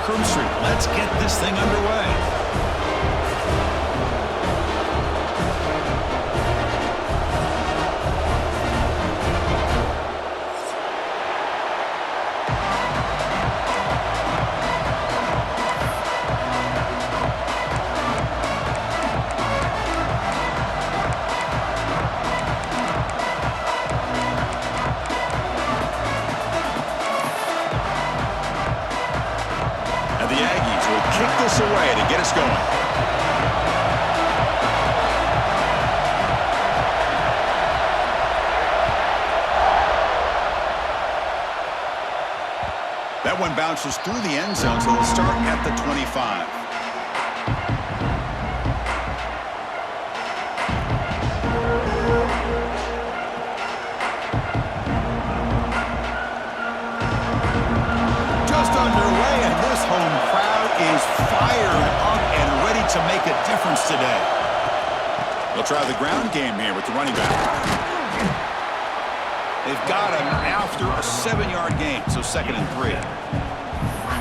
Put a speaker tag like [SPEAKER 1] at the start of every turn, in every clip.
[SPEAKER 1] Cruise Street. Let's get this thing underway. Away to get us going. That one bounces through the end zone, so they'll start at the 25. Just underway, and this home crowd is fired up and ready to make a difference today. They'll try the ground game here with the running back. They've got him after a 7-yard gain, so 2nd and 3.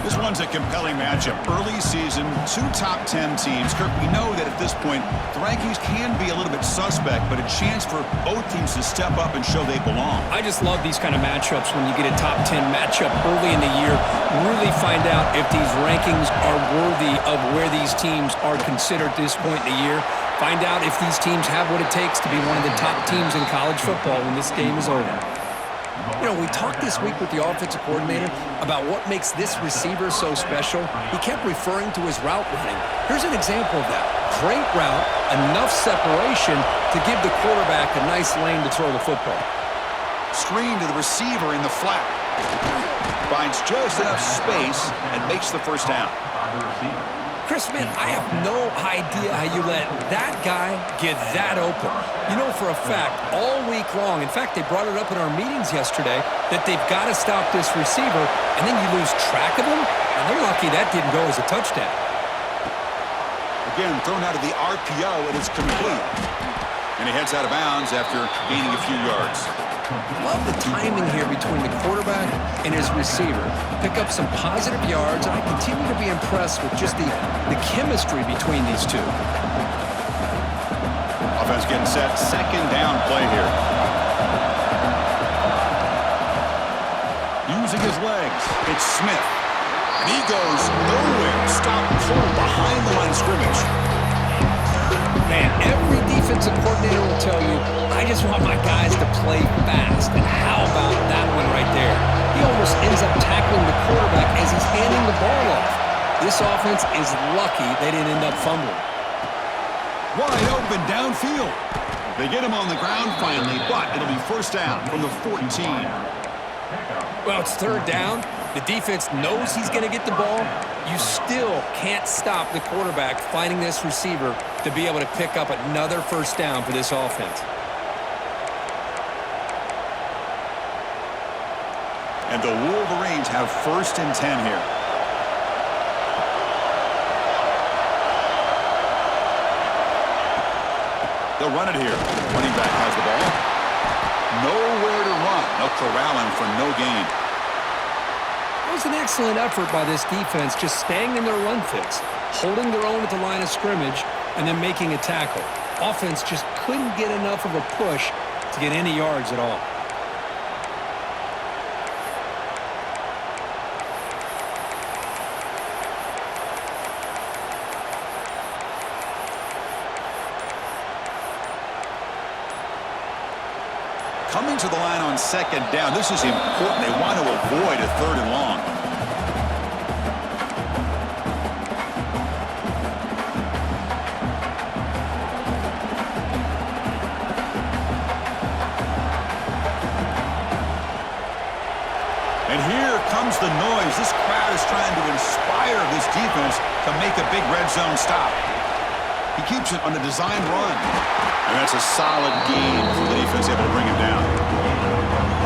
[SPEAKER 1] This one's a compelling matchup. Early season, 2 top 10 teams. Kirk, we know that at this point, the rankings can be a little bit suspect, but a chance for both teams to step up and show they belong.
[SPEAKER 2] I just love these kind of matchups when you get a top 10 matchup early in the year. Really find out if these rankings are worthy of where these teams are considered at this point in the year. Find out if these teams have what it takes to be one of the top teams in college football when this game is over. You know, we talked this week with the offensive coordinator about what makes this receiver so special. He kept referring to his route running. Here's an example of that. Great route, enough separation to give the quarterback a nice lane to throw the football.
[SPEAKER 1] Screen to the receiver in the flat. Finds just enough space and makes the first down.
[SPEAKER 2] Chris, man, I have no idea how you let that guy get that open. You know for a fact, all week long, in fact, they brought it up in our meetings yesterday, that they've got to stop this receiver, and then you lose track of him, and they're lucky that didn't go as a touchdown.
[SPEAKER 1] Again, thrown out of the RPO, and it's complete. And he heads out of bounds after gaining a few yards.
[SPEAKER 2] Love the timing here between the quarterback and his receiver. Pick up some positive yards, and I continue to be impressed with just the chemistry between these two.
[SPEAKER 1] Offense getting set. 2nd down play here. Using his legs. It's Smith. And he goes nowhere. Stop cold behind the line of scrimmage.
[SPEAKER 2] Man, every defensive coordinator will tell you, I just want my guys to play fast. And how about that one right there? He almost ends up tackling the quarterback as he's handing the ball off. This offense is lucky they didn't end up fumbling.
[SPEAKER 1] Wide open downfield. They get him on the ground finally, but it'll be 1st down from the 14.
[SPEAKER 2] Well, it's 3rd down. The defense knows he's going to get the ball. You still can't stop the quarterback finding this receiver to be able to pick up another 1st down for this offense.
[SPEAKER 1] And the Wolverines have 1st and 10 here. They'll run it here. Running back has the ball. Nowhere to run. They'll corral him for no gain.
[SPEAKER 2] It was an excellent effort by this defense, just staying in their run fits, holding their own at the line of scrimmage, and then making a tackle. Offense just couldn't get enough of a push to get any yards at all.
[SPEAKER 1] Coming to the line on 2nd down. This is important. They want to avoid a 3rd and long. And here comes the noise. This crowd is trying to inspire this defense to make a big red zone stop. He keeps it on a design run. And that's a solid gain for the defense, able to bring him down.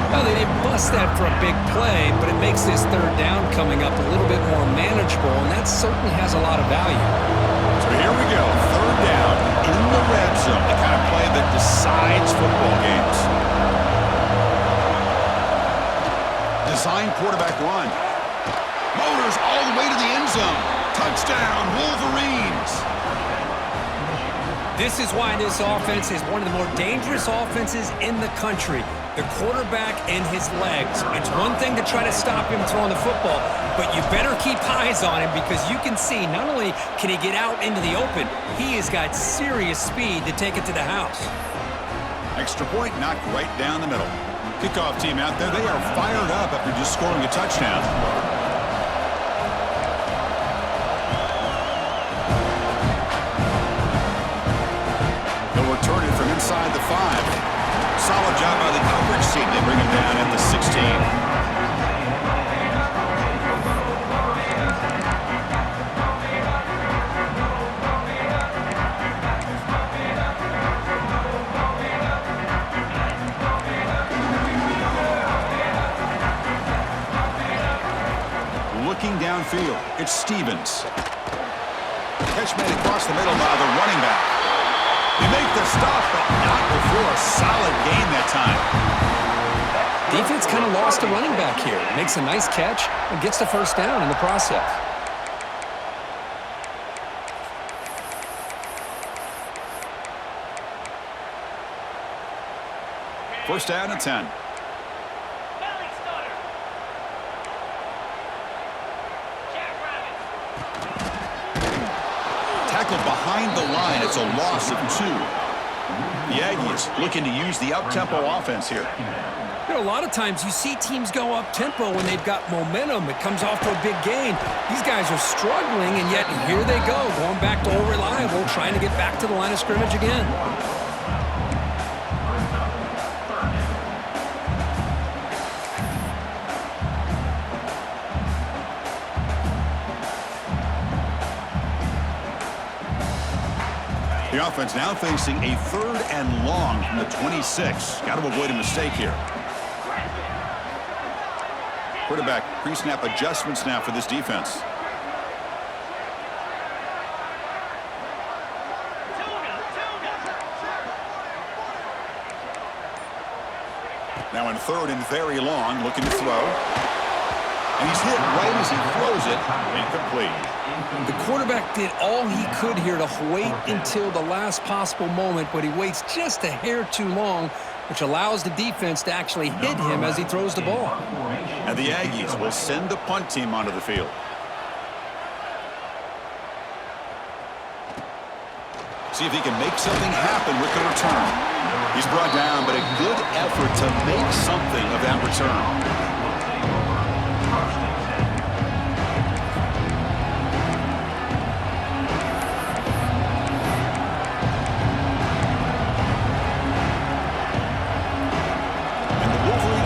[SPEAKER 2] Well, they didn't bust that for a big play, but it makes this 3rd down coming up a little bit more manageable, and that certainly has a lot of value.
[SPEAKER 1] So here we go, 3rd down in the red zone, the kind of play that decides football games. Design quarterback run. Motors all the way to the end zone. Touchdown, Wolverines.
[SPEAKER 2] This is why this offense is one of the more dangerous offenses in the country. The quarterback and his legs. It's one thing to try to stop him throwing the football, but you better keep eyes on him because you can see not only can he get out into the open, he has got serious speed to take it to the house.
[SPEAKER 1] Extra point knocked right down the middle. Kickoff team out there, they are fired up after just scoring a touchdown. They'll return it from inside the 5. Solid job by the coverage team. They bring him down at the 16. Looking downfield, it's Stevens. Catch made across the middle by the running back. They make the stop, but not before a solid gain that time.
[SPEAKER 2] Defense kind of lost the running back here. Makes a nice catch and gets the first down in the process.
[SPEAKER 1] First down and 10. Tackled behind the line. It's a loss of 2. The Aggies looking to use the up-tempo offense here.
[SPEAKER 2] You know, a lot of times you see teams go up-tempo when they've got momentum. It comes off to a big gain. These guys are struggling, and yet here they go, going back to old reliable, trying to get back to the line of scrimmage again.
[SPEAKER 1] The offense now facing a 3rd and long from the 26. Got to avoid a mistake here. Quarterback pre-snap adjustments now for this defense. Now in 3rd and very long, looking to throw. And he's hit right as he throws it. Incomplete.
[SPEAKER 2] The quarterback did all he could here to wait until the last possible moment, but he waits just a hair too long, which allows the defense to actually hit him as he throws the ball.
[SPEAKER 1] And the Aggies will send the punt team onto the field. See if he can make something happen with the return. He's brought down, but a good effort to make something of that return.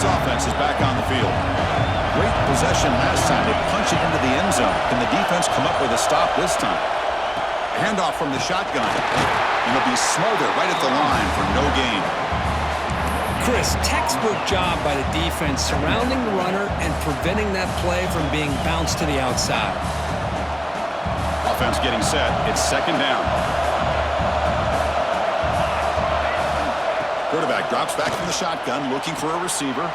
[SPEAKER 1] Offense is back on the field. Great possession last time. They punch it into the end zone. Can the defense come up with a stop this time? Handoff from the shotgun. And it'll be Smolder right at the line for no gain.
[SPEAKER 2] Chris, textbook job by the defense surrounding the runner and preventing that play from being bounced to the outside.
[SPEAKER 1] Offense getting set. It's 2nd down. Quarterback drops back from the shotgun, looking for a receiver.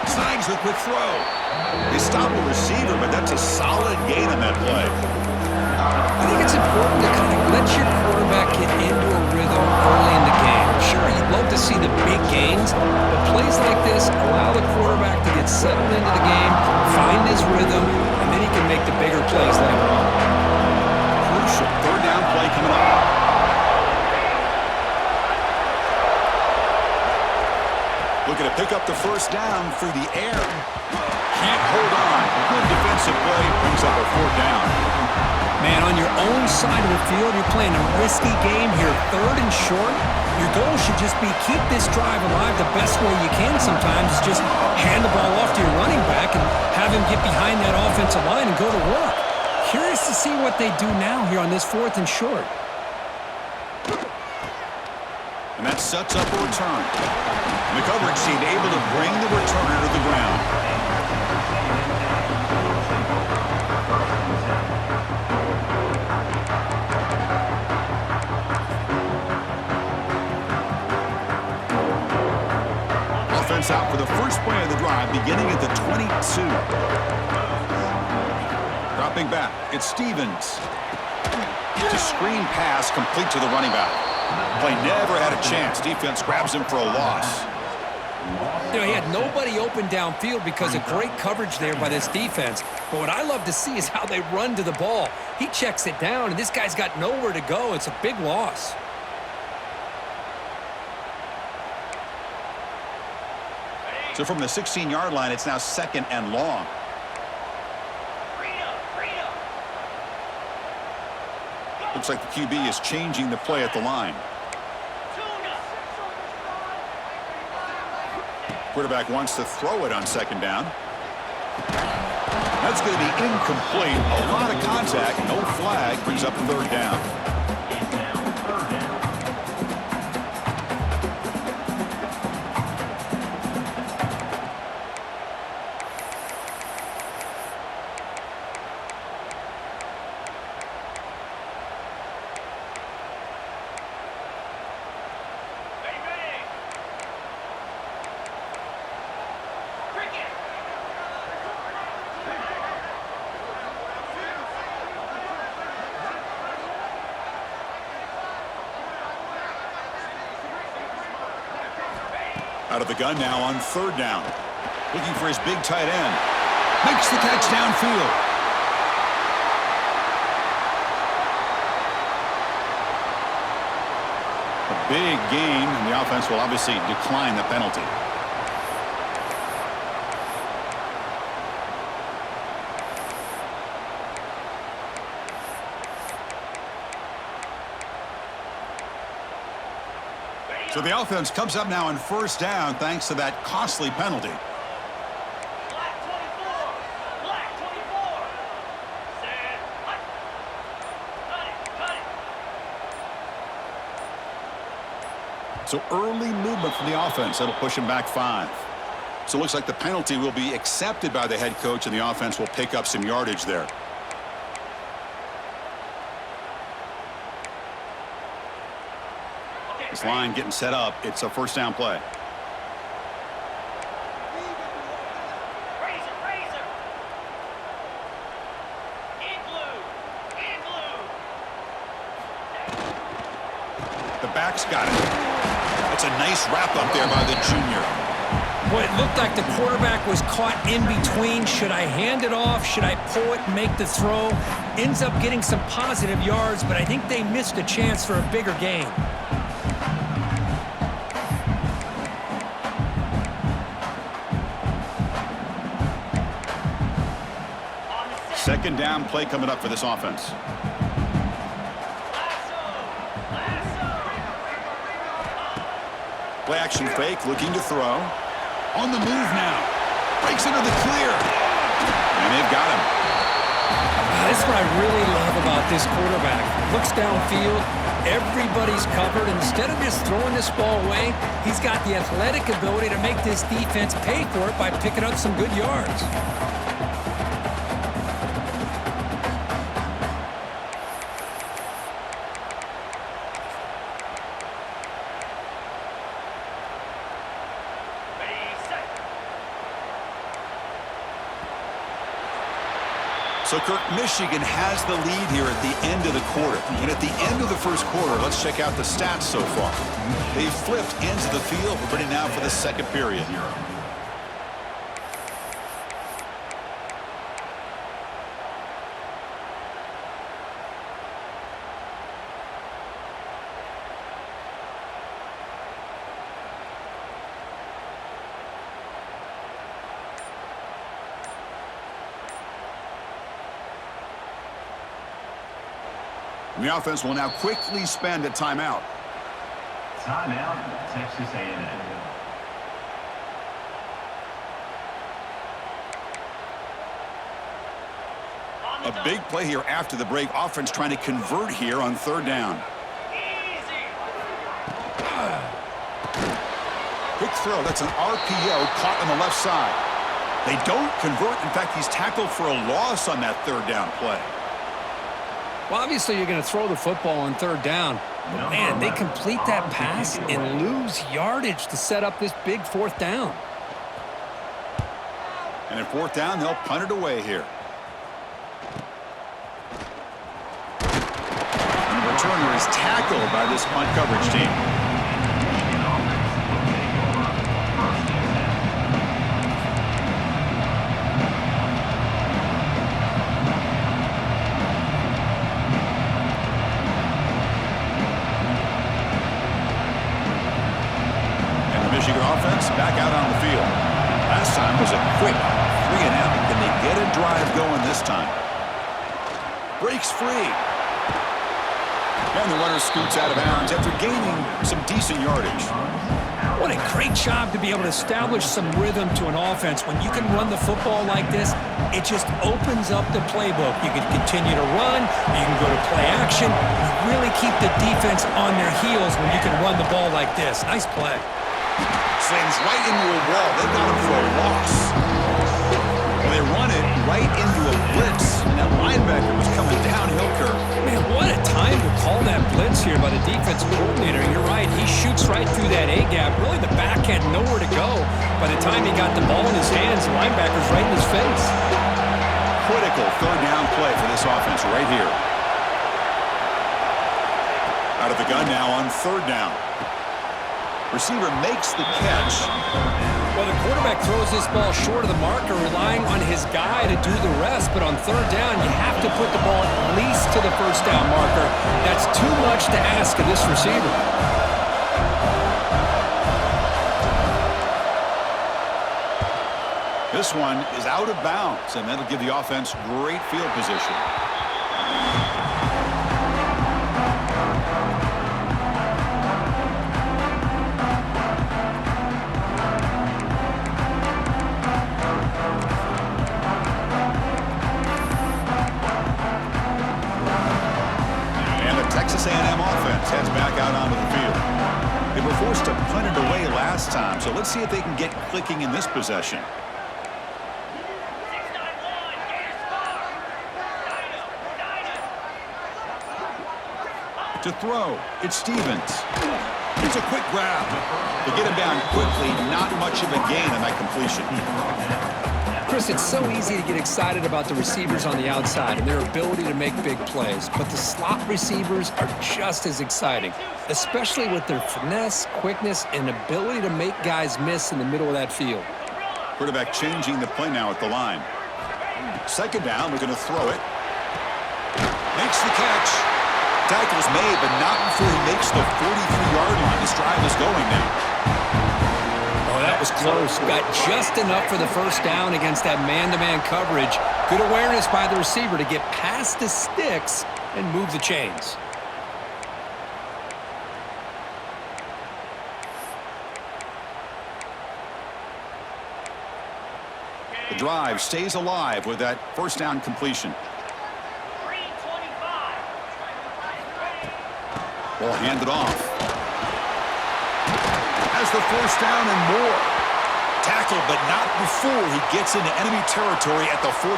[SPEAKER 1] Snags the quick throw. They stop the receiver, but that's a solid gain on that play.
[SPEAKER 2] I think it's important to kind of let your quarterback get into a rhythm early in the game. Sure, you'd love to see the big gains, but plays like this allow the quarterback to get settled into the game, find his rhythm, and then he can make the bigger plays later on.
[SPEAKER 1] Crucial 3rd down play coming up. Looking to pick up the first down through the air. Can't hold on. Good defensive play brings up a 4th down.
[SPEAKER 2] Man, on your own side of the field, you're playing a risky game here. 3rd and short. Your goal should just be keep this drive alive the best way you can sometimes. Is just hand the ball off to your running back and have him get behind that offensive line and go to work. Curious to see what they do now here on this 4th and short.
[SPEAKER 1] And that sets up a return. And the coverage team able to bring the returner to the ground. Offense out for the first play of the drive, beginning at the 22. Drop Dropping back, it's Stevens. It's a screen pass complete to the running back. Play never had a chance. Defense grabs him for a loss.
[SPEAKER 2] You know, he had nobody open downfield because of great coverage there by this defense. But what I love to see is how they run to the ball. He checks it down, and this guy's got nowhere to go. It's a big loss.
[SPEAKER 1] So from the 16-yard line, it's now 2nd and long. Looks like the QB is changing the play at the line. Quarterback wants to throw it on 2nd down. That's going to be incomplete. A lot of contact. No flag. Brings up 3rd down. Out of the gun now on 3rd down. Looking for his big tight end. Makes the catch downfield. A big gain, and the offense will obviously decline the penalty. So the offense comes up now on 1st down thanks to that costly penalty.
[SPEAKER 3] Black 24. Black 24. Set. Cut it.
[SPEAKER 1] So early movement from the offense. That'll push him back 5. So it looks like the penalty will be accepted by the head coach, and the offense will pick up some yardage there. This line getting set up. It's a 1st down play.
[SPEAKER 3] Razor. Igloo.
[SPEAKER 1] The back's got it. That's a nice wrap up there by the junior.
[SPEAKER 2] Boy, it looked like the quarterback was caught in between. Should I hand it off? Should I pull it and make the throw? Ends up getting some positive yards, but I think they missed a chance for a bigger gain.
[SPEAKER 1] 2nd down play coming up for this offense. Play action fake, looking to throw. On the move now. Breaks into the clear. And they've got him.
[SPEAKER 2] That's what I really love about this quarterback. Looks downfield, everybody's covered. Instead of just throwing this ball away, he's got the athletic ability to make this defense pay for it by picking up some good yards.
[SPEAKER 1] So, Kirk, Michigan has the lead here at the end of the quarter. And at the end of the 1st quarter, let's check out the stats so far. They've flipped ends of the field. We're ready now for the 2nd period. And the offense will now quickly spend a timeout.
[SPEAKER 4] Timeout, Texas A&M.
[SPEAKER 1] A big play here after the break. Offense trying to convert here on 3rd down. Quick throw. That's an RPO caught on the left side. They don't convert. In fact, he's tackled for a loss on that 3rd down play.
[SPEAKER 2] Well, obviously, you're going to throw the football on 3rd down. But, man, they complete that pass and lose yardage to set up this big 4th down.
[SPEAKER 1] And at 4th down, they'll punt it away here. He's tackled by this punt coverage team. And the Michigan offense back out on the field. Last time was a quick 3-and-out. Can they get a drive going this time? Breaks free. And the runner scoots out of bounds after gaining some decent yardage.
[SPEAKER 2] What a great job to be able to establish some rhythm to an offense. When you can run the football like this, it just opens up the playbook. You can continue to run. You can go to play action. You really keep the defense on their heels when you can run the ball like this. Nice play.
[SPEAKER 1] Slings right into a wall. They got him for a loss. Well, they run it right into a blitz. And that linebacker was coming downhill curve.
[SPEAKER 2] Man, what a time to call that blitz here by the defensive coordinator. You're right. He shoots right through that A-gap. Really, the back had nowhere to go. By the time he got the ball in his hands, the linebacker's right in his face.
[SPEAKER 1] Critical third down play for this offense right here. Out of the gun now on third down. Receiver makes the catch.
[SPEAKER 2] Well, the quarterback throws this ball short of the marker, relying on his guy to do the rest. But on third down, you have to put the ball at least to the first down marker. That's too much to ask of this receiver.
[SPEAKER 1] This one is out of bounds, and that'll give the offense great field position. Texas A&M offense heads back out onto the field. They were forced to punt it away last time, so let's see if they can get clicking in this possession. To throw, it's Stevens. It's a quick grab. They get him down quickly, not much of a gain on that completion.
[SPEAKER 2] Chris, it's so easy to get excited about the receivers on the outside and their ability to make big plays, but the slot receivers are just as exciting, especially with their finesse, quickness, and ability to make guys miss in the middle of that field.
[SPEAKER 1] Quarterback changing the play now at the line. Second down, we're going to throw it. Makes the catch. Tackle's made, but not before he makes the 43-yard line. This drive is going now.
[SPEAKER 2] That was close. Got just enough for the first down against that man-to-man coverage. Good awareness by the receiver to get past the sticks and move the chains.
[SPEAKER 1] The drive stays alive with that first down completion. Ball handed off. Has the first down and more. Tackled, but not before he gets into enemy territory at the 45.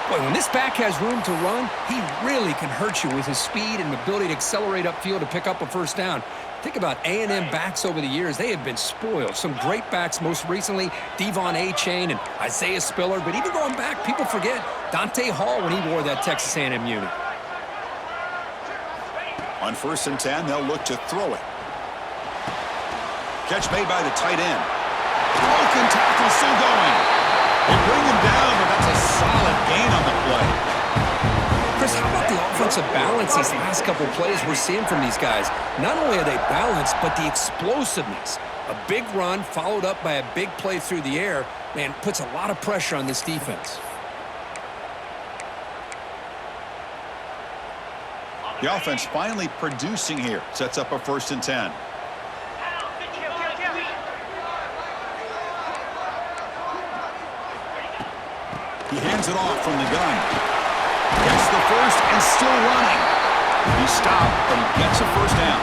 [SPEAKER 2] Boy, when this back has room to run, he really can hurt you with his speed and ability to accelerate upfield to pick up a first down. Think about A&M backs over the years. They have been spoiled. Some great backs, most recently, Devon Achane and Isaiah Spiller. But even going back, people forget Dante Hall when he wore that Texas A&M unit.
[SPEAKER 1] On 1st and 10, they'll look to throw it. Catch made by the tight end. Broken tackle still going. They bring him down, but that's a solid gain on the play.
[SPEAKER 2] Chris, how about the offensive balance these last couple of plays we're seeing from these guys? Not only are they balanced, but the explosiveness. A big run followed up by a big play through the air, man, puts a lot of pressure on this defense.
[SPEAKER 1] The offense finally producing here. Sets up a 1st and 10. He hands it off from the gun. Gets the first and still running. He stopped, but he gets a first down.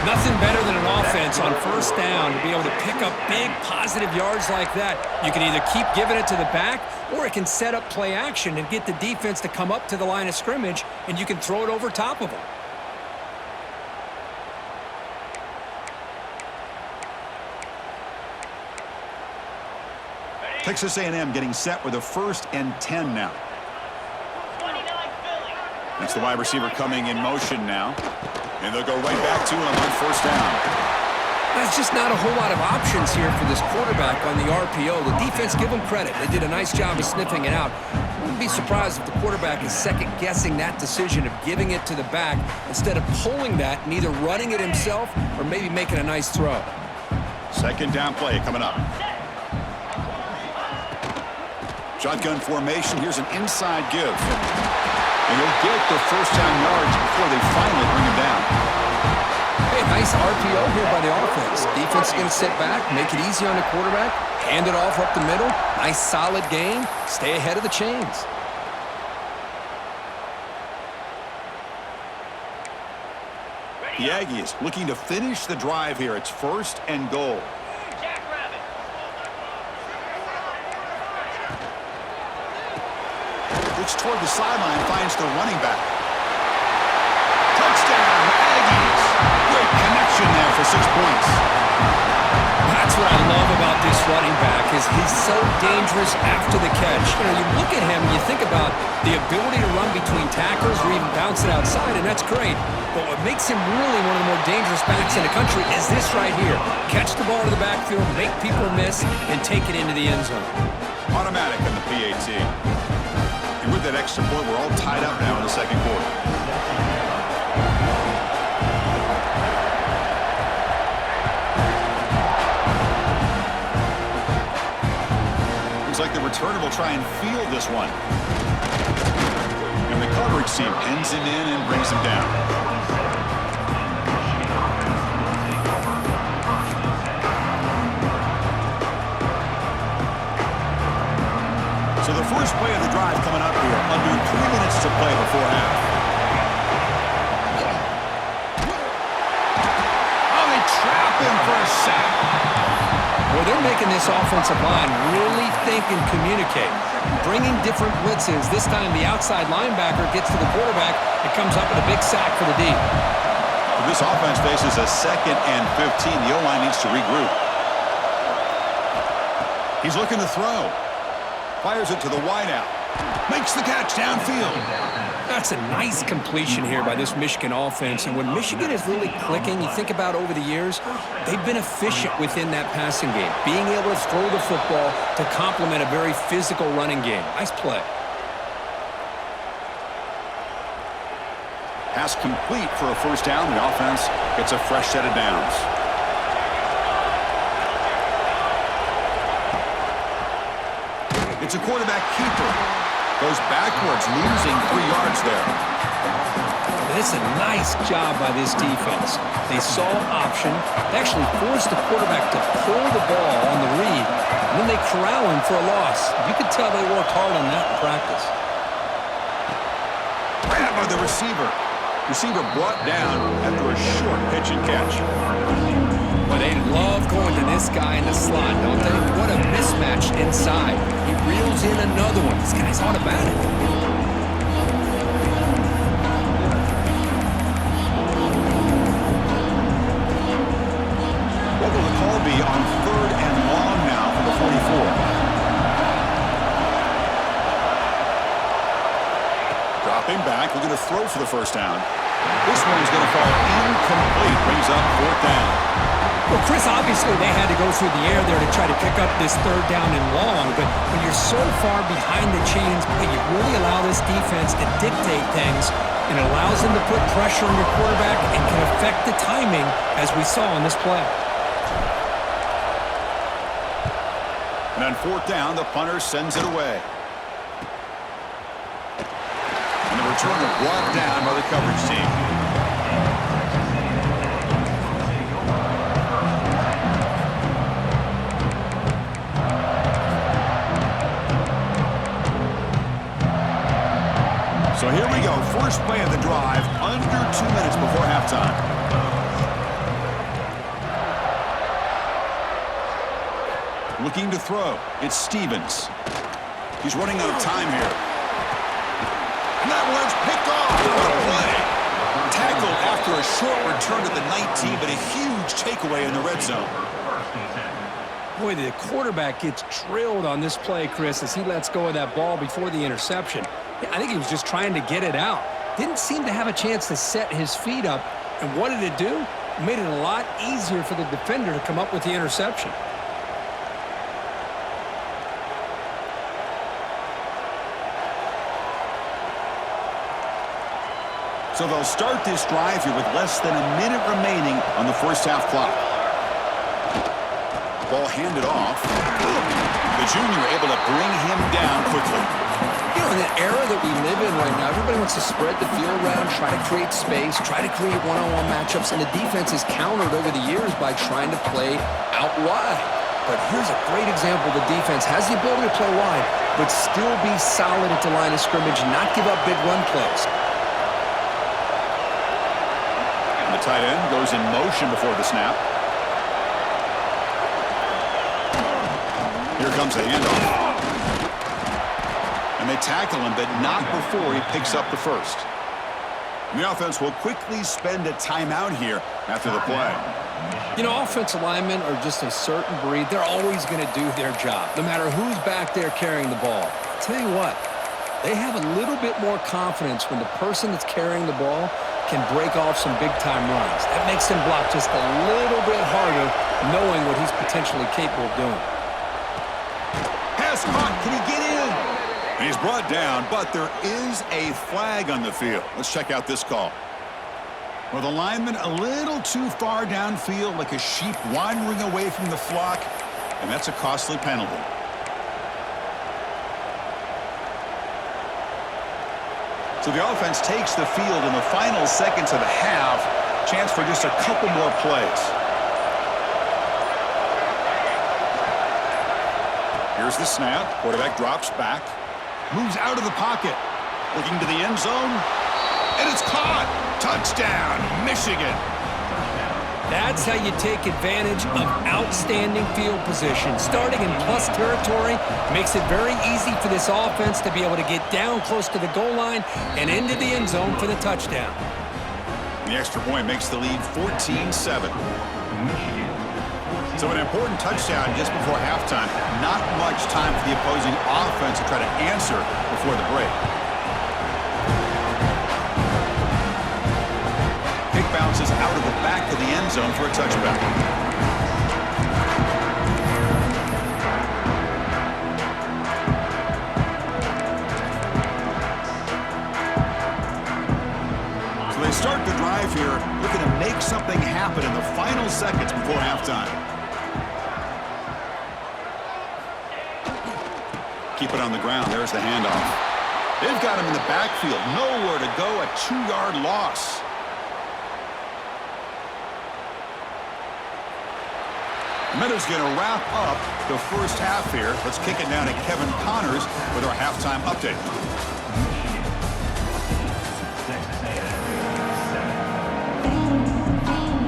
[SPEAKER 2] Nothing better than an offense on first down to be able to pick up big positive yards like that. You can either keep giving it to the back, or it can set up play action and get the defense to come up to the line of scrimmage, and you can throw it over top of them.
[SPEAKER 1] Texas A&M getting set with a 1st and 10 now. It's the wide receiver coming in motion now. And they'll go right back to him on first down.
[SPEAKER 2] There's just not a whole lot of options here for this quarterback on the RPO. The defense, give them credit. They did a nice job of sniffing it out. Wouldn't be surprised if the quarterback is second-guessing that decision of giving it to the back instead of pulling that and either running it himself or maybe making a nice throw.
[SPEAKER 1] Second down play coming up. Shotgun formation. Here's an inside give. And he'll get the first down yards before they finally bring him down.
[SPEAKER 2] Hey, nice RPO here by the offense. Defense is going to sit back, make it easy on the quarterback, hand it off up the middle. Nice solid game. Stay ahead of the chains.
[SPEAKER 1] The Aggies looking to finish the drive here. It's first and goal.
[SPEAKER 3] Jackrabbit.
[SPEAKER 1] Looks toward the sideline, finds the running back. Touchdown, Aggies. Great connection there for 6 points.
[SPEAKER 2] That's what I love about this running back is he's so dangerous after the catch. You know, you look at him and you think about the ability to run between tackles or even bounce it outside, and that's great. But what makes him really one of the more dangerous backs in the country is this right here. Catch the ball to the backfield, make people miss, and take it into the end zone.
[SPEAKER 1] Automatic on the PAT. And with that extra point, we're all tied up now in the second quarter. Looks like the returner will try and field this one. And the coverage team pins him in and brings him down. So the first play of the drive coming up here, under 3 minutes to play before half. Oh, they trap him for a sack.
[SPEAKER 2] Well, they're making this offensive line really think and communicate. Bringing different blitzes. This time the outside linebacker gets to the quarterback. It comes up with a big sack for the D.
[SPEAKER 1] This offense faces a 2nd and 15. The O-line needs to regroup. He's looking to throw. Fires it to the wideout. Makes the catch downfield.
[SPEAKER 2] That's a nice completion here by this Michigan offense. And when Michigan is really clicking, you think about over the years, they've been efficient within that passing game, being able to throw the football to complement a very physical running game. Nice play.
[SPEAKER 1] Pass complete for a first down. The offense gets a fresh set of downs. It's a quarterback keeper. Goes backwards, losing 3 yards there.
[SPEAKER 2] It's a nice job by this defense. They saw option. They actually forced the quarterback to pull the ball on the read, and then they corral him for a loss. You could tell they worked hard on that in practice.
[SPEAKER 1] Grab by the receiver. Receiver brought down after a short pitch and catch.
[SPEAKER 2] Well, they love going to this guy in the slot, don't they? What a mismatch inside. He reels in another one. This guy's automatic.
[SPEAKER 1] What will the call be on 3rd and long now for the 44? Dropping back, looking to throw for the first down. This one is going to fall incomplete. Brings up 4th down.
[SPEAKER 2] Well, Chris, obviously they had to go through the air there to try to pick up this 3rd down and long, but when you're so far behind the chains, you really allow this defense to dictate things, and it allows them to put pressure on your quarterback and can affect the timing, as we saw on this play.
[SPEAKER 1] And on 4th down, the punter sends it away. And the returner brought down by the coverage team. So here we go, first play of the drive, under 2 minutes before halftime. Looking to throw, it's Stevens. He's running out of time here. And that one's picked off. What a play. Tackled after a short return to the 19, but a huge takeaway in the red zone.
[SPEAKER 2] Boy, the quarterback gets drilled on this play, Chris, as he lets go of that ball before the interception. I think he was just trying to get it out. didn't seem to have a chance to set his feet up. And what did it do? It made it a lot easier for the defender to come up with the interception.
[SPEAKER 1] So they'll start this drive here with less than a minute remaining on the first half clock. Ball handed off. The junior able to bring him down quickly.
[SPEAKER 2] You know, in the era that we live in right now, everybody wants to spread the field around, try to create space, try to create one-on-one matchups, and the defense is countered over the years by trying to play out wide. But here's a great example. The defense has the ability to play wide, but still be solid at the line of scrimmage, not give up big run plays.
[SPEAKER 1] The tight end goes in motion before the snap. Here comes the handoff. And they tackle him, but not before he picks up the first. And the offense will quickly spend a timeout here after the play.
[SPEAKER 2] You know, offensive linemen are just a certain breed. They're always going to do their job, no matter who's back there carrying the ball. I'll tell you what, they have a little bit more confidence when the person that's carrying the ball can break off some big-time runs. That makes them block just a little bit harder, knowing what he's potentially capable of doing.
[SPEAKER 1] Pass caught. Can he get in? And he's brought down, but there is a flag on the field. Let's check out this call. Well, the lineman a little too far downfield, like a sheep wandering away from the flock, and that's a costly penalty. So the offense takes the field in the final seconds of the half. Chance for just a couple more plays. Here's the snap. Quarterback drops back. Moves out of the pocket. Looking to the end zone. And it's caught. Touchdown, Michigan.
[SPEAKER 2] That's how you take advantage of outstanding field position. Starting in plus territory makes it very easy for this offense to be able to get down close to the goal line and into the end zone for the touchdown.
[SPEAKER 1] The extra point makes the lead 14-7. So an important touchdown just before halftime. Not much time for the opposing offense to try to answer before the break. Kick bounces out of the back of the end zone for a touchback. So they start the drive here, looking to make something happen in the final seconds before halftime. Keep it on the ground. There's the handoff. They've got him in the backfield. Nowhere to go. A 2-yard loss. Meadows going to wrap up the first half here. Let's kick it down to Kevin Connors with our halftime update.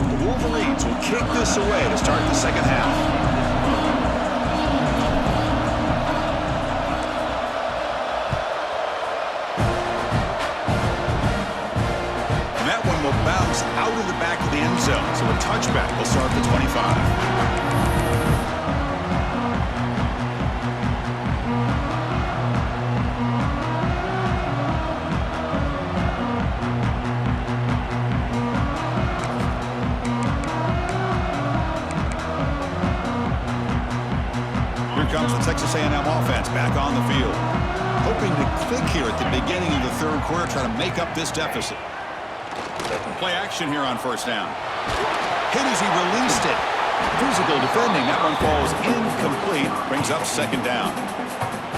[SPEAKER 1] The Wolverines will kick this away to start the second half. Bounce out of the back of the end zone, so a touchback will start the 25. Here comes the Texas A&M offense back on the field. Hoping to click here at the beginning of the third quarter, try to make up this deficit. Play action here on first down. Hit as he released it. Physical defending. That one falls incomplete. Brings up second down.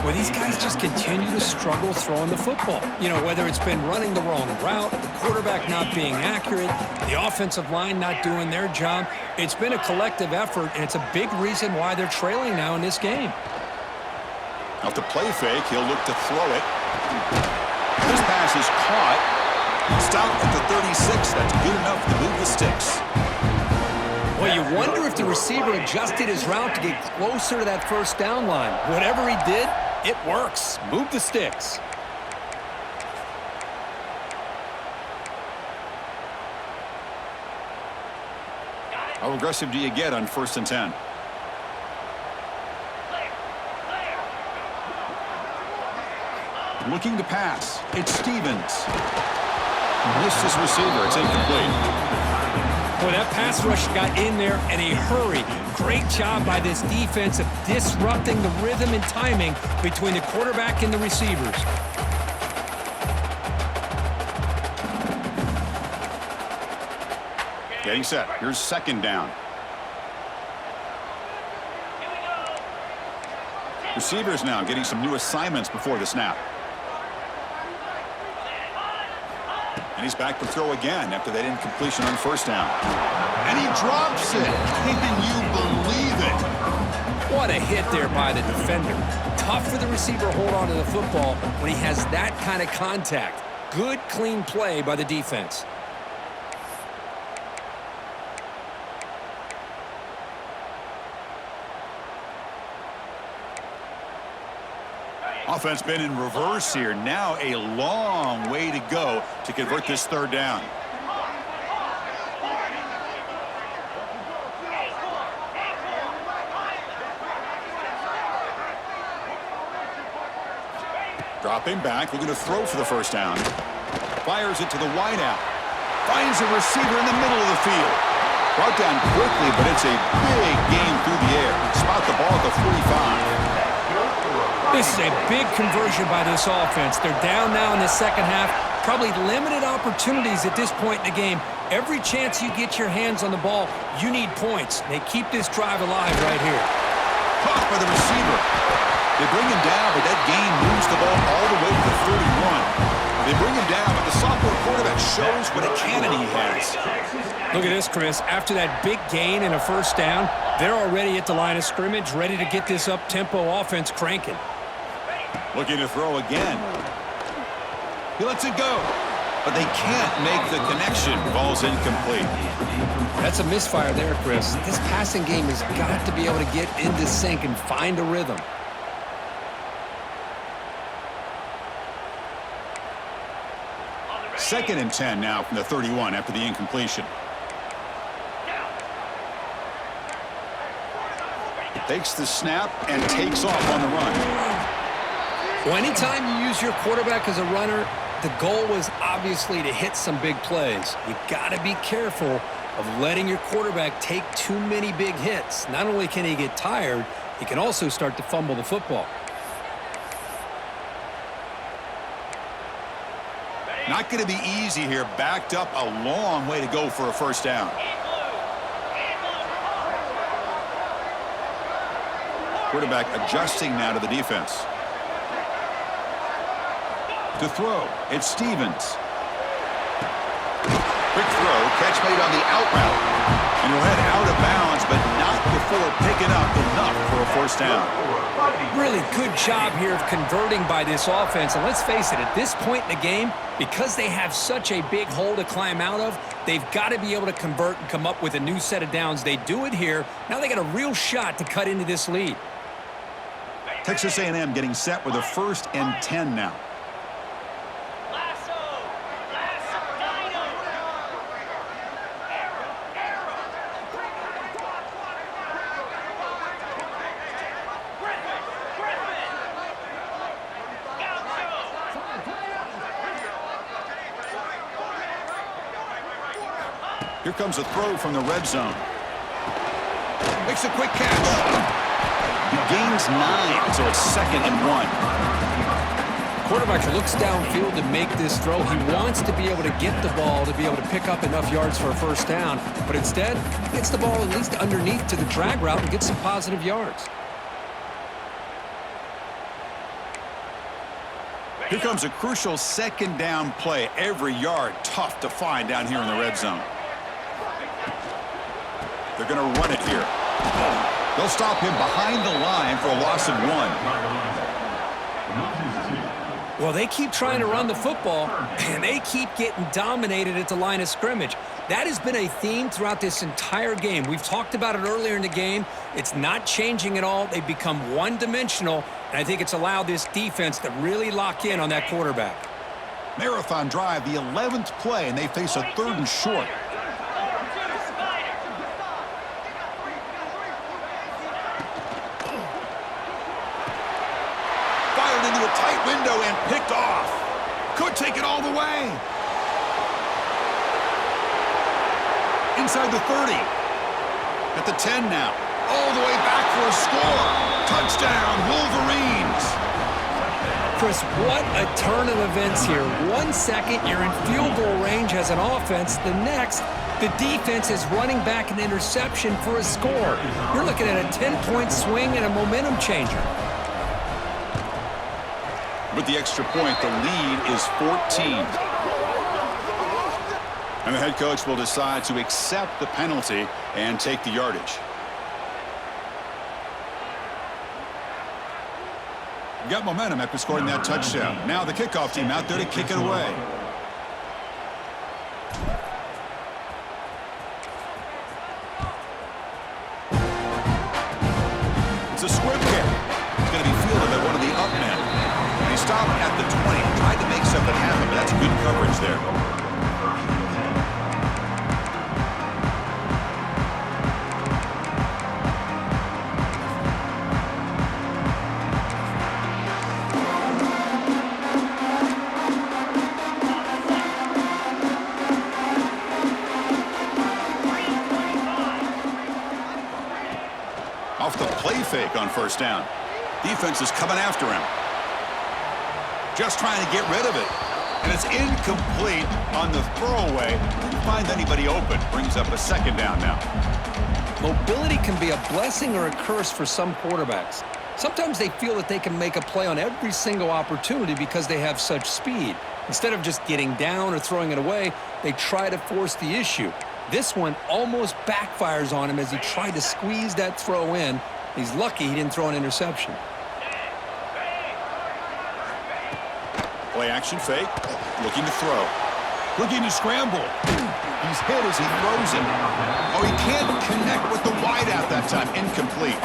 [SPEAKER 2] Well, these guys just continue to struggle throwing the football. You know, whether it's been running the wrong route, the quarterback not being accurate, the offensive line not doing their job. It's been a collective effort, and it's a big reason why they're trailing now in this game.
[SPEAKER 1] Off the play fake, he'll look to throw it. This pass is caught. Stop at the 36. That's good enough to move the sticks.
[SPEAKER 2] Well, you wonder if the receiver adjusted his route to get closer to that first down line. Whatever he did, it works. Move the sticks.
[SPEAKER 1] How aggressive do you get on 1st and 10? Looking to pass. It's Stevens. Missed his receiver. It's incomplete.
[SPEAKER 2] Boy, that pass rush got in there in a hurry. Great job by this defense of disrupting the rhythm and timing between the quarterback and the receivers.
[SPEAKER 1] Getting set. Here's second down. Receivers now getting some new assignments before the snap. And he's back to throw again after that incompletion on first down. And he drops it. Can you believe it?
[SPEAKER 2] What a hit there by the defender. Tough for the receiver to hold on to the football when he has that kind of contact. Good, clean play by the defense.
[SPEAKER 1] Offense been in reverse here. Now a long way to go to convert this third down. Dropping back, looking to throw for the first down. Fires it to the wideout. Finds a receiver in the middle of the field. Brought down quickly, but it's a big gain through the air. Spot the ball at the 45.
[SPEAKER 2] This is a big conversion by this offense. They're down now in the second half. Probably limited opportunities at this point in the game. Every chance you get your hands on the ball, you need points. They keep this drive alive right here.
[SPEAKER 1] Caught by the receiver. They bring him down, but that gain moves the ball all the way to the 31. They bring him down, but the sophomore quarterback shows what a cannon he has.
[SPEAKER 2] Look at this, Chris. After that big gain and a first down, they're already at the line of scrimmage, ready to get this up-tempo offense cranking.
[SPEAKER 1] Looking to throw again. He lets it go, but they can't make the connection. Ball's incomplete.
[SPEAKER 2] That's a misfire there, Chris. This passing game has got to be able to get into sync and find a rhythm.
[SPEAKER 1] Second and 10 now from the 31 after the incompletion. Takes the snap and takes off on the run.
[SPEAKER 2] Well, anytime you use your quarterback as a runner, the goal was obviously to hit some big plays. You got to be careful of letting your quarterback take too many big hits. Not only can he get tired, he can also start to fumble the football.
[SPEAKER 1] Not going to be easy here. Backed up a long way to go for a first down. Quarterback adjusting now to the defense. To throw, it's Stevens. Quick throw, catch made on the out route. And he'll head out of bounds, but not before picking up enough for a first down.
[SPEAKER 2] Really good job here of converting by this offense. And let's face it, at this point in the game, because they have such a big hole to climb out of, they've got to be able to convert and come up with a new set of downs. They do it here. Now they got a real shot to cut into this lead.
[SPEAKER 1] Texas A&M getting set with a 1st and 10 now. Here comes a throw from the red zone. Makes a quick catch. He gains 9, so it's 2nd and 1.
[SPEAKER 2] Quarterback looks downfield to make this throw. He wants to be able to get the ball to be able to pick up enough yards for a first down, but instead, he gets the ball at least underneath to the drag route and gets some positive yards.
[SPEAKER 1] Here comes a crucial 2nd down play. Every yard tough to find down here in the red zone. They're going to run it here. They'll stop him behind the line for a loss of 1.
[SPEAKER 2] Well, they keep trying to run the football, and they keep getting dominated at the line of scrimmage. That has been a theme throughout this entire game. We've talked about it earlier in the game. It's not changing at all. They've become one-dimensional, and I think it's allowed this defense to really lock in on that quarterback.
[SPEAKER 1] Marathon drive, the 11th play, and they face a 3rd and short. Fired into a tight window and picked off. Could take it all the way. inside the 30. At the 10 now. All the way back for a score. Touchdown, Wolverines.
[SPEAKER 2] Chris, what a turn of events here. 1 second, you're in field goal range as an offense. The next, the defense is running back an interception for a score. You're looking at a 10-point swing and a momentum changer.
[SPEAKER 1] With the extra point, the lead is 14. And the head coach will decide to accept the penalty and take the yardage. Got momentum after scoring that touchdown. Now the kickoff team out there to kick it away. It's a squib kick. It's going to be fielded by one of the up men. He stopped at the 20. Tried to make something happen, but that's good coverage there. Off the play fake on first down. Defense is coming after him. Just trying to get rid of it. And it's incomplete on the throwaway. Didn't find anybody open. Brings up a second down now.
[SPEAKER 2] Mobility can be a blessing or a curse for some quarterbacks. Sometimes they feel that they can make a play on every single opportunity because they have such speed. Instead of just getting down or throwing it away, they try to force the issue. This one almost backfires on him as he tried to squeeze that throw in. He's lucky he didn't throw an interception.
[SPEAKER 1] Play action fake. Looking to throw. Looking to scramble. He's hit as he throws it. Oh, he can't connect with the wideout that time. Incomplete.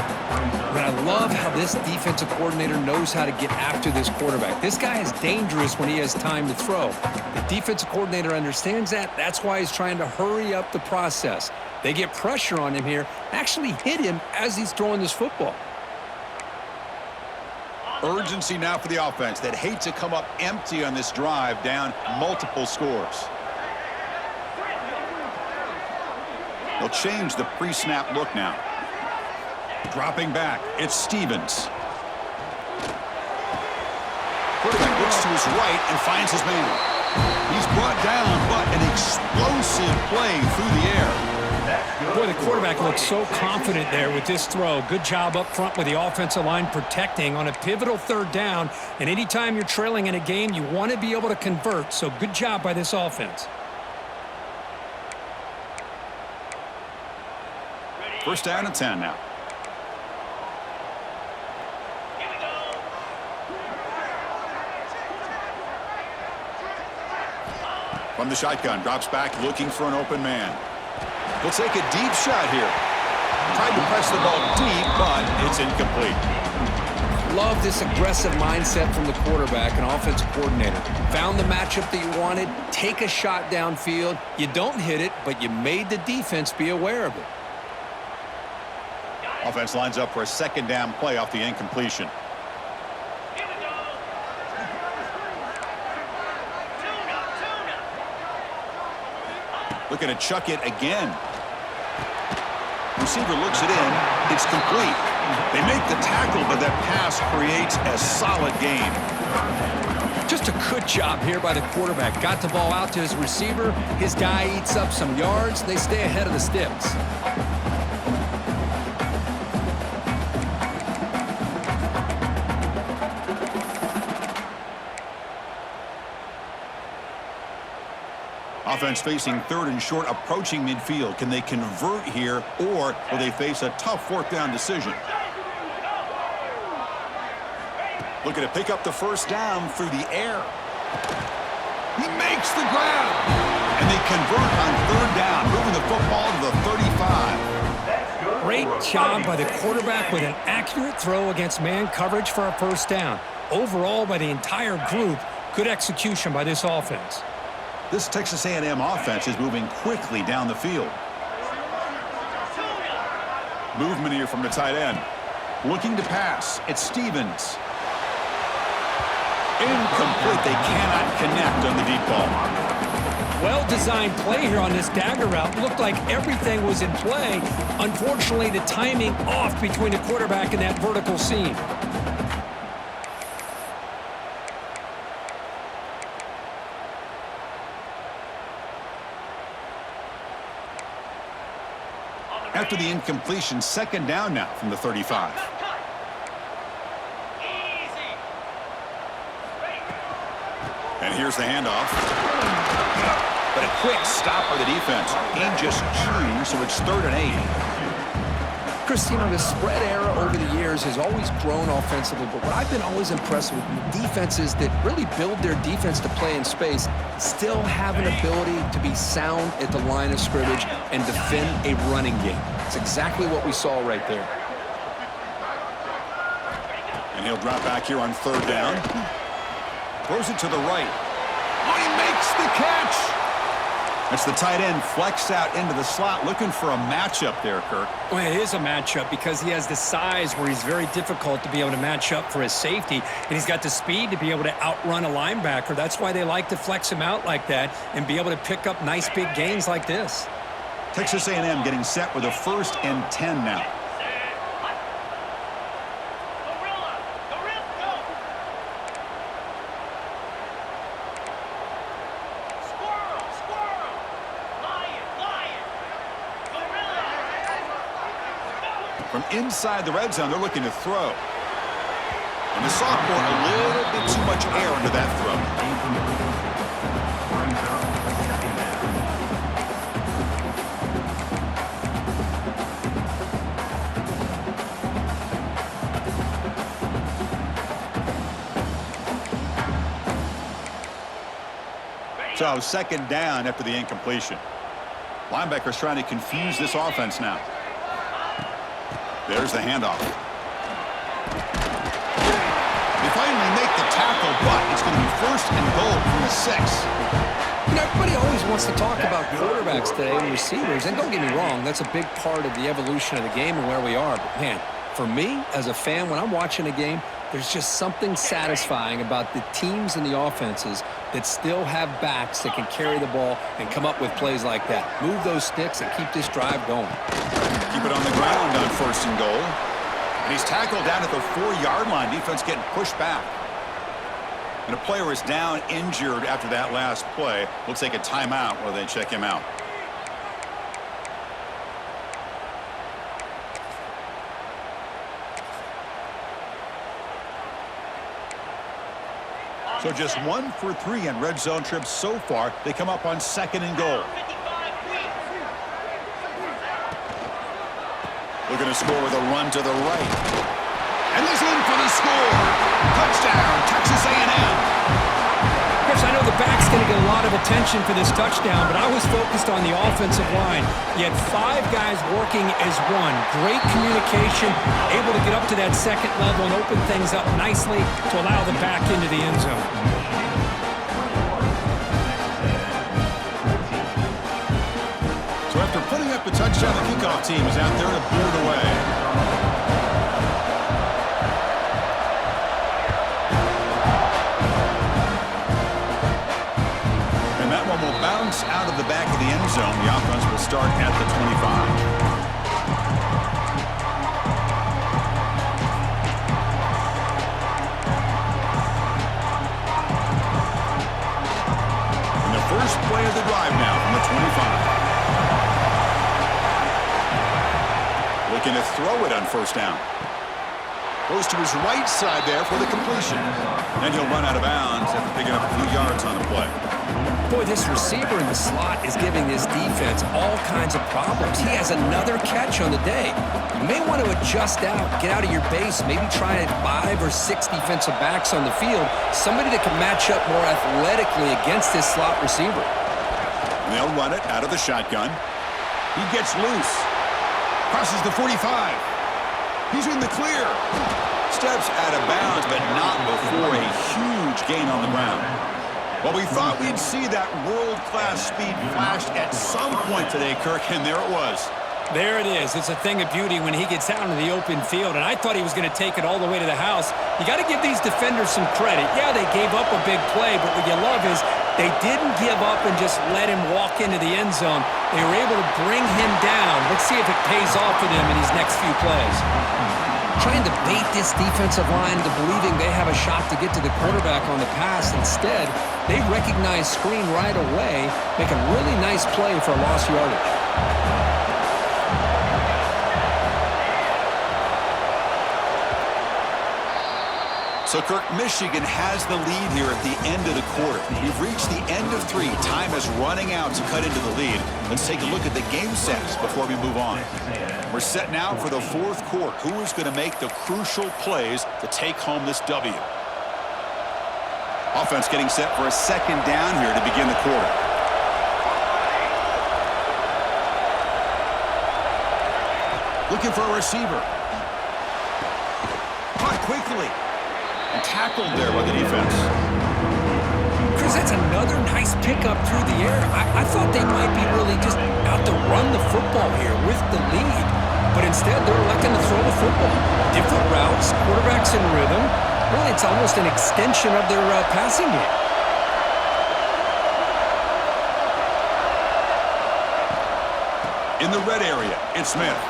[SPEAKER 2] But I love how this defensive coordinator knows how to get after this quarterback. This guy is dangerous when he has time to throw. The defensive coordinator understands that. That's why he's trying to hurry up the process. They get pressure on him here, actually hit him as he's throwing this football.
[SPEAKER 1] Urgency now for the offense that hate to come up empty on this drive, down multiple scores. They'll change the pre-snap look now. Dropping back, it's Stevens. Quarterback looks to his right and finds his man. He's brought down, but an explosive play through the air.
[SPEAKER 4] Boy, the quarterback looks so confident there with this throw. Good job up front with the offensive line protecting on a pivotal third down. And anytime you're trailing in a game, you want to be able to convert. So good job by this offense.
[SPEAKER 1] First down and 10 now. From the shotgun, drops back, looking for an open man. He'll take a deep shot here. Tried to press the ball deep, but it's incomplete.
[SPEAKER 2] Love this aggressive mindset from the quarterback and offensive coordinator. Found the matchup that you wanted, take a shot downfield. You don't hit it, but you made the defense be aware of it.
[SPEAKER 1] Offense lines up for a second down play off the incompletion. Looking to chuck it again. Receiver looks it in. It's complete. They make the tackle, but that pass creates a solid gain.
[SPEAKER 2] Just a good job here by the quarterback. Got the ball out to his receiver. His guy eats up some yards. They stay ahead of the sticks.
[SPEAKER 1] Offense facing third and short, approaching midfield. Can they convert here, or will they face a tough fourth down decision? Looking to pick up the first down through the air. He makes the grab. And they convert on third down, moving the football to the 35.
[SPEAKER 4] Great job by the quarterback with an accurate throw against man coverage for a first down. Overall, by the entire group, good execution by this offense.
[SPEAKER 1] This Texas A&M offense is moving quickly down the field. Movement here from the tight end. Looking to pass. It's Stevens. Incomplete. They cannot connect on the deep ball.
[SPEAKER 4] Well-designed play here on this dagger route. Looked like everything was in play. Unfortunately, the timing off between the quarterback and that vertical seam.
[SPEAKER 1] After the incompletion, second down now from the 35.
[SPEAKER 3] Cut. Easy.
[SPEAKER 1] And here's the handoff. But a quick stop by the defense. Gain just 2, so it's 3rd and 8.
[SPEAKER 2] Chris, you know, the spread era over the years has always grown offensively, but what I've been always impressed with defenses that really build their defense to play in space still have an ability to be sound at the line of scrimmage and defend a running game. It's exactly what we saw right there.
[SPEAKER 1] And he'll drop back here on 3rd down. Throws it to the right. Oh, he makes the catch! That's the tight end flexed out into the slot, looking for a matchup there, Kirk.
[SPEAKER 4] Well, it is a matchup because he has the size where he's very difficult to be able to match up for his safety, and he's got the speed to be able to outrun a linebacker. That's why they like to flex him out like that and be able to pick up nice big gains like this.
[SPEAKER 1] Texas A&M getting set with a 1st and 10 now.
[SPEAKER 3] Gorilla. Gorilla. Go. Squirrel. Squirrel. Lion. Lion. Gorilla.
[SPEAKER 1] From inside the red zone, they're looking to throw. And the sophomore, a little bit too much air into that throw. So 2nd down after the incompletion. Linebackers trying to confuse this offense now. There's the handoff. They finally make the tackle, but it's going to be 1st and goal from the 6.
[SPEAKER 2] You know, everybody always wants to talk about quarterbacks today and receivers, and don't get me wrong, that's a big part of the evolution of the game and where we are. But, man, for me, as a fan, when I'm watching a game, there's just something satisfying about the teams and the offenses that still have backs that can carry the ball and come up with plays like that. Move those sticks and keep this drive going.
[SPEAKER 1] Keep it on the ground on 1st and goal. And he's tackled down at the 4-yard line. Defense getting pushed back. And a player is down injured after that last play. We'll take a timeout while they check him out. So just 1 for 3 in red zone trips so far. They come up on 2nd and goal.
[SPEAKER 3] 55 feet.
[SPEAKER 1] Looking to score with a run to the right. And he's in for the score. Touchdown, Texas A&M.
[SPEAKER 4] Chris, I know the back's going to get a lot of attention for this touchdown, but I was focused on the offensive line. You had 5 guys working as one. Great communication, able to get up to that 2nd level and open things up nicely to allow them back into the end zone.
[SPEAKER 1] So after putting up the touchdown, the kickoff team is out there to boot it away. And that one will bounce out of the back of the end zone. The offense will start at the 25. First play of the drive now from the 25. Looking to throw it on 1st down. Goes to his right side there for the completion. Then he'll run out of bounds after picking up a few yards on the play.
[SPEAKER 2] Boy, this receiver in the slot is giving this defense all kinds of problems. He has another catch on the day. You may want to adjust out, get out of your base, maybe try 5 or 6 defensive backs on the field, somebody that can match up more athletically against this slot receiver.
[SPEAKER 1] And they'll run it out of the shotgun. He gets loose. Crosses the 45. He's in the clear. Steps out of bounds, but not before a huge gain on the ground. Well, we thought we'd see that world-class speed flashed at some point today, Kirk, and there it was.
[SPEAKER 4] There it is. It's a thing of beauty when he gets out into the open field, and I thought he was going to take it all the way to the house. You got to give these defenders some credit. Yeah, they gave up a big play, but what you love is they didn't give up and just let him walk into the end zone. They were able to bring him down. Let's see if it pays off for them in these next few plays. Trying to bait this defensive line to believing they have a shot to get to the quarterback on the pass. Instead, they recognize screen right away, make a really nice play for lost yardage.
[SPEAKER 1] So, Kirk, Michigan has the lead here at the end of the quarter. We've reached the end of 3. Time is running out to cut into the lead. Let's take a look at the game sets before we move on. We're set now for the 4th quarter. Who is going to make the crucial plays to take home this W? Offense getting set for a 2nd down here to begin the quarter. Looking for a receiver. Caught quickly. And tackled there by the defense.
[SPEAKER 4] Chris, that's another nice pickup through the air. I thought they might be really just out to run the football here with the lead. But instead, they're electing to throw the football. Different routes, quarterbacks in rhythm. Really, it's almost an extension of their passing game.
[SPEAKER 1] In the red area, it's Smith.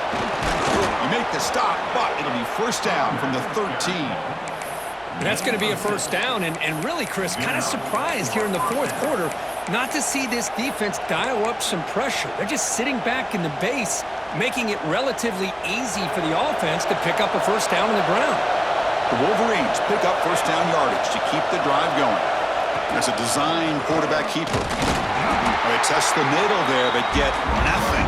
[SPEAKER 1] You make the stop, but it'll be 1st down from the 13.
[SPEAKER 4] That's going to be a 1st down, and really, Chris, kind of surprised here in the 4th quarter not to see this defense dial up some pressure. They're just sitting back in the base, making it relatively easy for the offense to pick up a 1st down on the ground.
[SPEAKER 1] The Wolverines pick up 1st down yardage to keep the drive going. That's a design quarterback keeper. They test the middle there, but get nothing.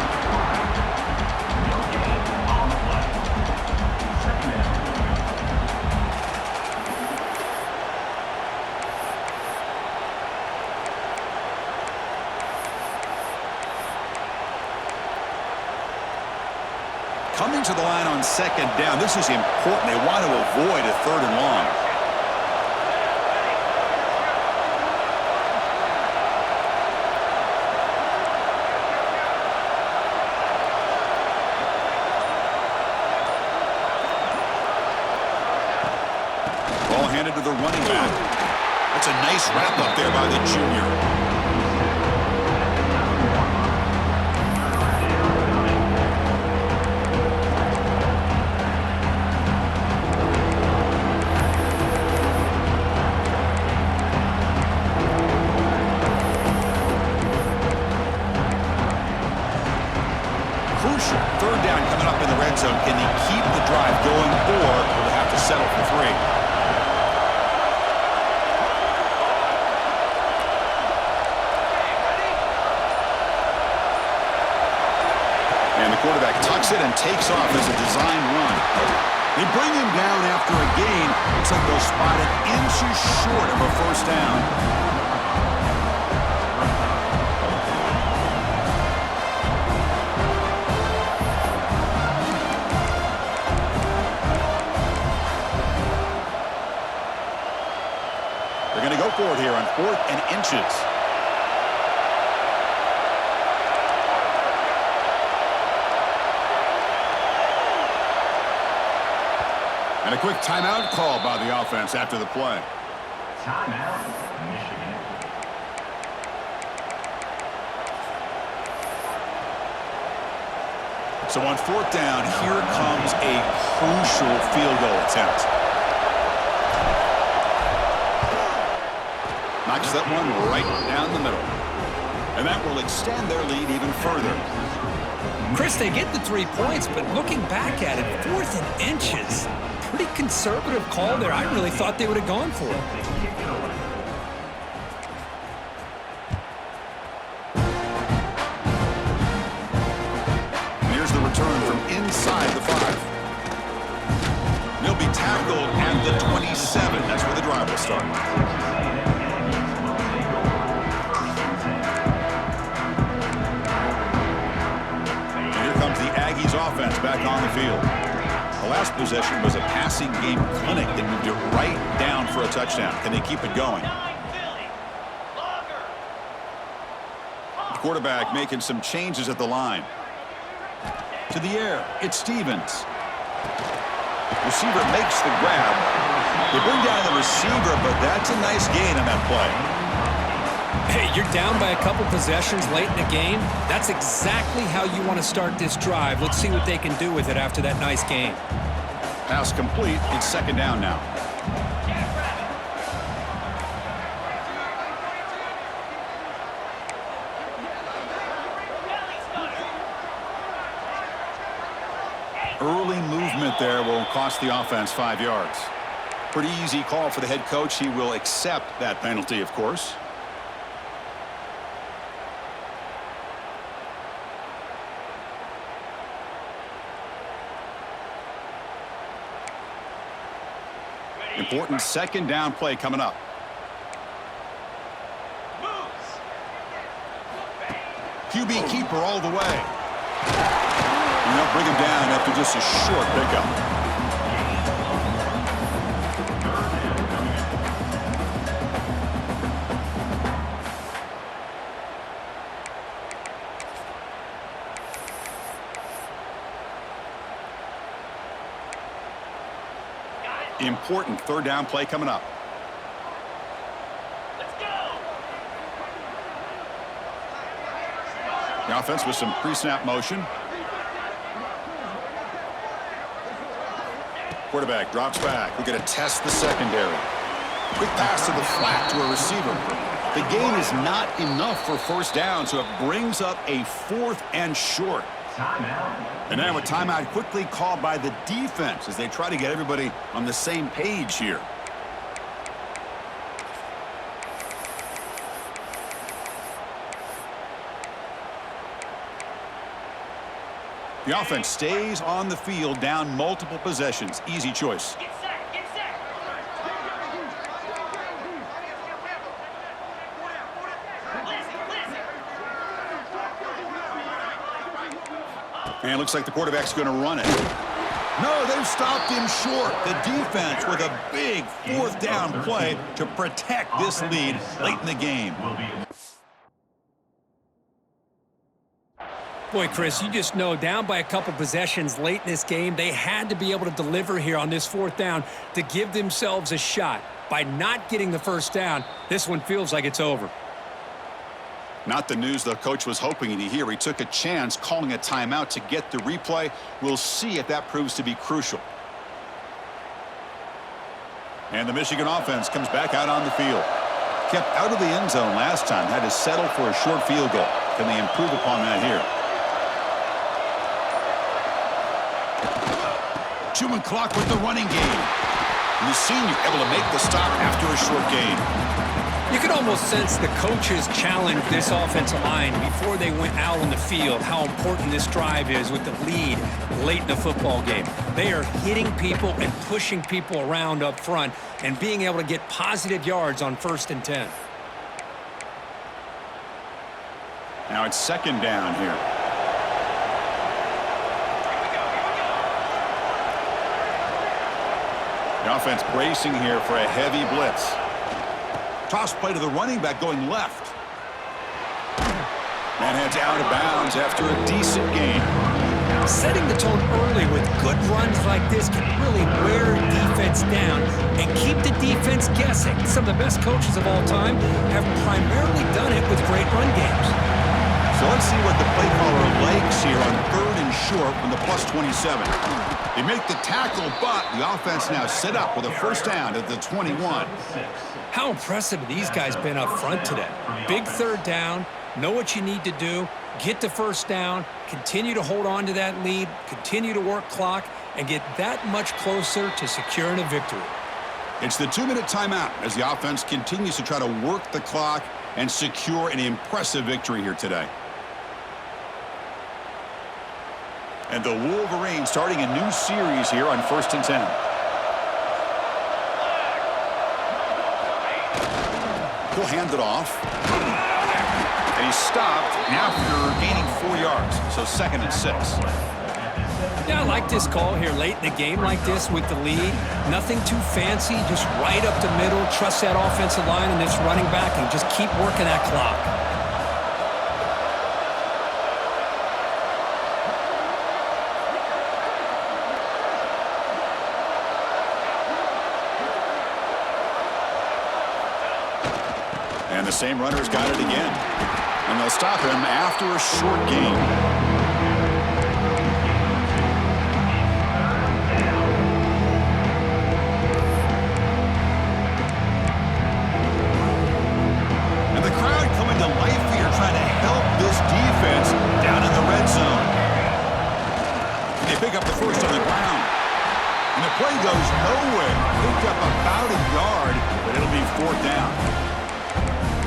[SPEAKER 1] Coming to the line on 2nd down. This is important. They want to avoid a 3rd and long. Ball handed to the running back. That's a nice wrap up there by the junior. Crucial 3rd down coming up in the red zone. Can they keep the drive going, or will they have to settle for 3? And the quarterback tucks it and takes off as a design run. They bring him down after a gain. Looks like they'll spot it inches short of a 1st down. They're going to go for it here on 4th and inches. And a quick timeout call by the offense after the play.
[SPEAKER 5] Timeout, Michigan.
[SPEAKER 1] So on 4th down, here comes a crucial field goal attempt. Knocks that one right down the middle. And that will extend their lead even further.
[SPEAKER 4] Chris, they get the 3 points, but looking back at it, 4th and inches. Pretty conservative call there. I really thought they would have gone for it.
[SPEAKER 1] Here's the return from inside the 5. They'll be tackled at the 27. That's where the drive will start. Aggies offense back on the field. The last possession was a passing game clinic that moved it right down for a touchdown. Can they keep it going? The quarterback making some changes at the line. To the air, it's Stevens. Receiver makes the grab. They bring down the receiver, but that's a nice gain on that play.
[SPEAKER 4] Hey, you're down by a couple possessions late in the game. That's exactly how you want to start this drive. Let's see what they can do with it after that nice game.
[SPEAKER 1] Pass complete. It's second down now. Early movement there will cost the offense 5 yards. Pretty easy call for the head coach. He will accept that penalty, of course. Important second down play coming up. QB keeper all the way. And they'll bring him down after just a short pickup. Important third down play coming up.
[SPEAKER 3] Let's go.
[SPEAKER 1] The offense with some pre-snap motion. Quarterback drops back. We're going to test the secondary. Quick pass to the flat to a receiver. The gain is not enough for first down, so it brings up a 4th and short.
[SPEAKER 5] Timeout.
[SPEAKER 1] And now a timeout quickly called by the defense as they try to get everybody on the same page here. The offense stays on the field, down multiple possessions. Easy choice.
[SPEAKER 3] Get set. Get set. Listen.
[SPEAKER 1] And it looks like the quarterback's going to run it. No, they've stopped him short. The defense with a big 4th down play to protect this lead late in the game.
[SPEAKER 4] Boy, Chris, you just know down by a couple possessions late in this game, they had to be able to deliver here on this 4th down to give themselves a shot. By not getting the first down, this one feels like it's over.
[SPEAKER 1] Not the news the coach was hoping to hear. He took a chance calling a timeout to get the replay. We'll see if that proves to be crucial. And the Michigan offense comes back out on the field. Kept out of the end zone last time. Had to settle for a short field goal. Can they improve upon that here? Chewing clock with the running game. And the senior able to make the stop after a short gain.
[SPEAKER 4] You could almost sense the coaches challenge this offensive line before they went out on the field, how important this drive is with the lead late in the football game. They are hitting people and pushing people around up front and being able to get positive yards on 1st and 10.
[SPEAKER 1] Now it's second down here. The offense bracing here for a heavy blitz. Toss play to the running back going left. And heads out of bounds after a decent gain.
[SPEAKER 4] Setting the tone early with good runs like this can really wear defense down and keep the defense guessing. Some of the best coaches of all time have primarily done it with great run games.
[SPEAKER 1] So let's see what the play caller likes here on 3rd and short from the +27. They make the tackle, but the offense now set up with a first down at the 21.
[SPEAKER 4] How impressive have these guys been up front today? Big 3rd down, know what you need to do, get the first down, continue to hold on to that lead, continue to work clock, and get that much closer to securing a victory.
[SPEAKER 1] It's the 2-minute timeout as the offense continues to try to work the clock and secure an impressive victory here today. And the Wolverines starting a new series here on 1st and 10. He'll hand it off. And he's stopped after gaining 4 yards. So 2nd and 6.
[SPEAKER 4] Yeah, I like this call here late in the game like this with the lead. Nothing too fancy, just right up the middle. Trust that offensive line and this running back and just keep working that clock.
[SPEAKER 1] same runner's got it again. And they'll stop him after a short gain. Trying to help this defense down in the red zone. They pick up the first on the ground. And the play goes nowhere. Picked up about a yard, but it'll be fourth down.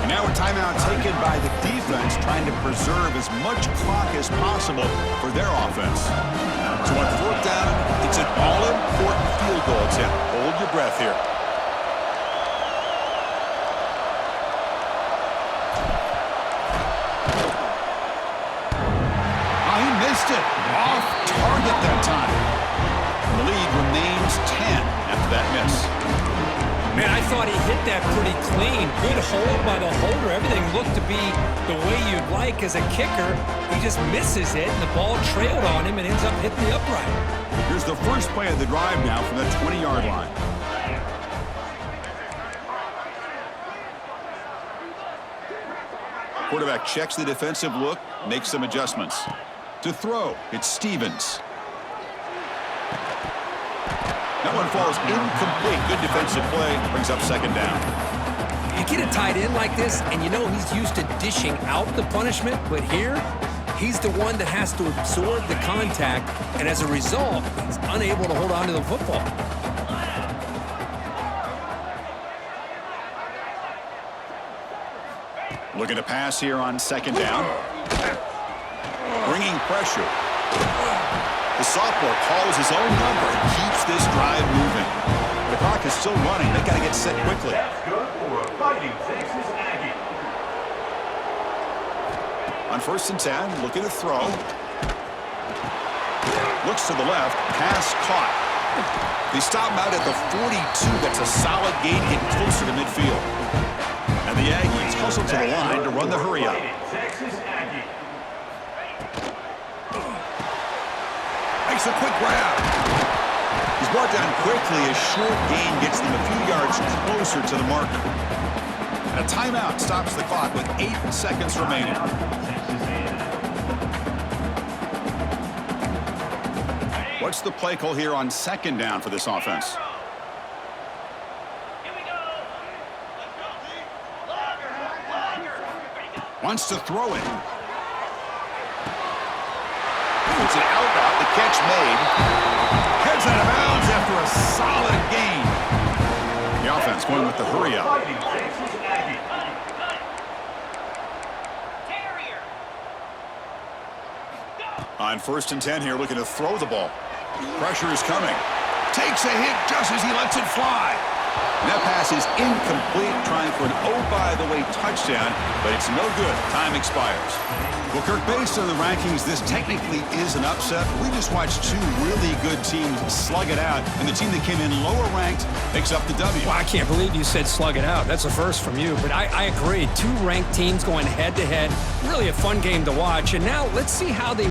[SPEAKER 1] And now a timeout taken by the defense, trying to preserve as much clock as possible for their offense. So on fourth down, it's an all-important field goal attempt. Hold your breath here. Off target that time. The lead remains 10 after that miss.
[SPEAKER 4] Man, I thought he hit that pretty clean. Good hold by the holder. Everything looked to be the way you'd like as a kicker. He just misses it, and the ball trailed on him and ends up hitting the upright.
[SPEAKER 1] Here's the first play of the drive now from the 20-yard line. Quarterback checks the defensive look, makes some adjustments. To throw, it's Stevens. That one falls incomplete. Good defensive play. Brings up second down.
[SPEAKER 4] You get a tight end like this, and you know he's used to dishing out the punishment, but here, he's the one that has to absorb the contact, and as a result, he's unable to hold on to the football.
[SPEAKER 1] Looking to pass here on second down. Bringing pressure. The sophomore calls his own number and keeps this drive moving. The clock is still running. They got to get set quickly.
[SPEAKER 5] That's good for a Fighting Texas Aggie.
[SPEAKER 1] On first and 10, looking to throw. Looks to the left. Pass caught. They stop him out at the 42. That's a solid gain, getting closer to midfield. And the Aggies hustle to the line to run the hurry up.
[SPEAKER 5] Texas Aggie.
[SPEAKER 1] Makes a quick grab. He's brought down quickly. A short gain gets them a few yards closer to the marker. And a timeout stops the clock with 8 seconds remaining. What's the play call here on second down for this offense?
[SPEAKER 3] Here we go. Let's go. Lager.
[SPEAKER 1] Wants to throw it. It's an out route. The catch made. Heads out of bounds after a solid gain. The offense going with the hurry up.
[SPEAKER 5] Fighting Texas Aggie.
[SPEAKER 3] Carrier.
[SPEAKER 1] On first and 10 here, looking to throw the ball. Pressure is coming. Takes a hit just as he lets it fly. And that pass is incomplete, trying for an oh-by-the-way touchdown, but it's no good. Time expires. Well, Kirk, based on the rankings, this technically is an upset. We just watched two really good teams slug it out, and the team that came in lower ranked picks up the W.
[SPEAKER 4] Well, I can't believe you said slug it out. That's a first from you, but I agree. Two ranked teams going head-to-head. Really a fun game to watch, and now let's see how they